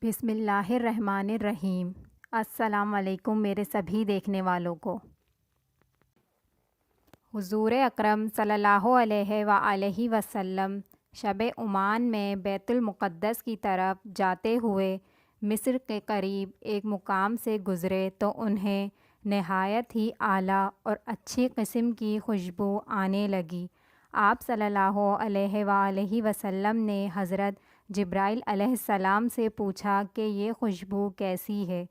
بسم اللہ الرحمن الرحیم۔ السلام علیکم میرے سبھی دیکھنے والوں کو۔ حضور اکرم صلی اللہ علیہ وآلہ وسلم شب عمان میں بیت المقدس کی طرف جاتے ہوئے مصر کے قریب ایک مقام سے گزرے تو انہیں نہایت ہی اعلیٰ اور اچھی قسم کی خوشبو آنے لگی۔ آپ صلی اللہ علیہ وآلہ وسلم نے حضرت جبرائیل علیہ السلام سے پوچھا کہ یہ خوشبو کیسی ہے؟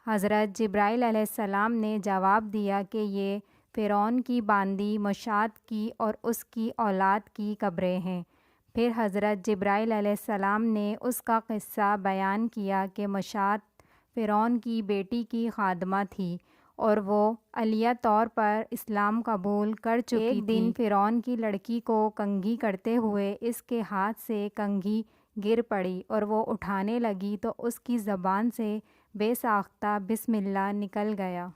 حضرت جبرائیل علیہ السلام نے جواب دیا کہ یہ فرعون کی باندی مشات کی اور اس کی اولاد کی قبریں ہیں۔ پھر حضرت جبرائیل علیہ السلام نے اس کا قصہ بیان کیا کہ مشات فرعون کی بیٹی کی خادمہ تھی اور وہ علیہ طور پر اسلام قبول کر چکی تھی۔ ایک دن فرعون کی لڑکی کو کنگھی کرتے ہوئے اس کے ہاتھ سے کنگھی گر پڑی اور وہ اٹھانے لگی تو اس کی زبان سے بے ساختہ بسم اللہ نکل گیا۔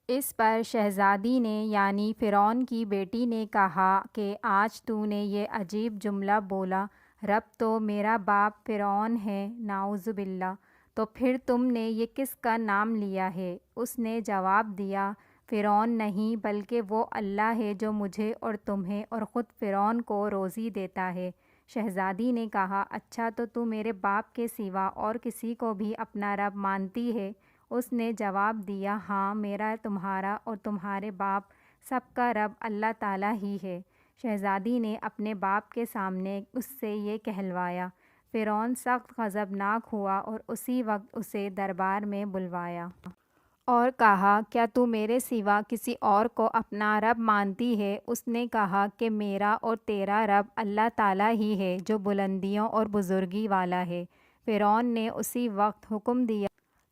اس پر شہزادی نے یعنی فرعون کی بیٹی نے کہا کہ آج تو نے یہ عجیب جملہ بولا، رب تو میرا باپ فرعون ہے، نعوذ باللہ، تو پھر تم نے یہ کس کا نام لیا ہے؟ اس نے جواب دیا، فرعون نہیں بلکہ وہ اللہ ہے جو مجھے اور تمہیں اور خود فرعون کو روزی دیتا ہے۔ شہزادی نے کہا، اچھا تو میرے باپ کے سوا اور کسی کو بھی اپنا رب مانتی ہے؟ اس نے جواب دیا، ہاں، میرا، تمہارا اور تمہارے باپ سب کا رب اللہ تعالیٰ ہی ہے۔ شہزادی نے اپنے باپ کے سامنے اس سے یہ کہلوایا۔ فرعون سخت غضبناک ہوا اور اسی وقت اسے دربار میں بلوایا اور کہا، کیا تو میرے سوا کسی اور کو اپنا رب مانتی ہے؟ اس نے کہا کہ میرا اور تیرا رب اللہ تعالیٰ ہی ہے جو بلندیوں اور بزرگی والا ہے۔ فرعون نے اسی وقت حکم دیا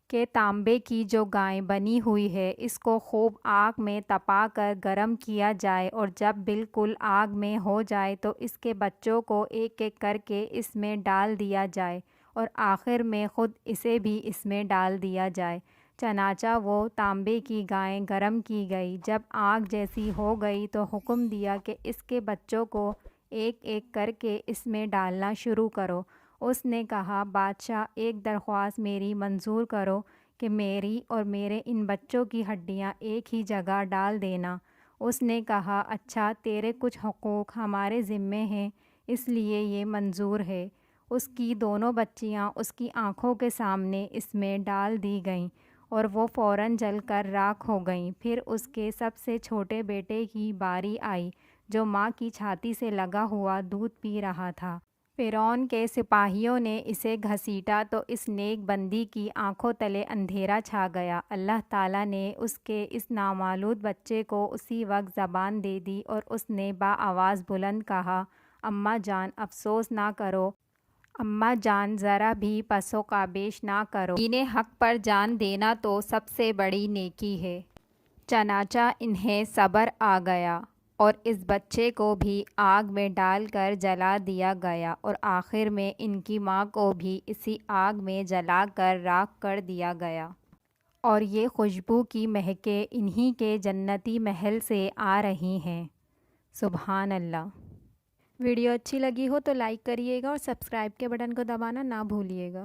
کہ تانبے کی جو گائے بنی ہوئی ہے اس کو خوب آگ میں تپا کر گرم کیا جائے اور جب بالکل آگ میں ہو جائے تو اس کے بچوں کو ایک ایک کر کے اس میں ڈال دیا جائے اور آخر میں خود اسے بھی اس میں ڈال دیا جائے۔ چنانچہ وہ تانبے کی گائیں گرم کی گئی۔ جب آگ جیسی ہو گئی تو حکم دیا کہ اس کے بچوں کو ایک ایک کر کے اس میں ڈالنا شروع کرو۔ اس نے کہا، بادشاہ، ایک درخواست میری منظور کرو کہ میری اور میرے ان بچوں کی ہڈیاں ایک ہی جگہ ڈال دینا۔ اس نے کہا، اچھا، تیرے کچھ حقوق ہمارے ذمے ہیں اس لیے یہ منظور ہے۔ اس کی دونوں بچیاں اس کی آنکھوں کے سامنے اس میں ڈال دی گئیں اور وہ فوراً جل کر راکھ ہو گئیں۔ پھر اس کے سب سے چھوٹے بیٹے کی باری آئی جو ماں کی چھاتی سے لگا ہوا دودھ پی رہا تھا۔ فرعون کے سپاہیوں نے اسے گھسیٹا تو اس نیک بندی کی آنکھوں تلے اندھیرا چھا گیا۔ اللہ تعالیٰ نے اس کے اس نامولود بچے کو اسی وقت زبان دے دی اور اس نے بآواز بلند کہا، اماں جان، افسوس نہ کرو، اماں جان، ذرا بھی پس و کابیش نہ کرو، دین حق پر جان دینا تو سب سے بڑی نیکی ہے۔ چنانچہ انہیں صبر آ گیا اور اس بچے کو بھی آگ میں ڈال کر جلا دیا گیا اور آخر میں ان کی ماں کو بھی اسی آگ میں جلا کر راکھ کر دیا گیا۔ اور یہ خوشبو کی مہکیں انہی کے جنتی محل سے آ رہی ہیں۔ سبحان اللہ۔ ویڈیو اچھی لگی ہو تو لائک کریے گا اور سبسکرائب کے بٹن کو دبانا نہ بھولیے گا۔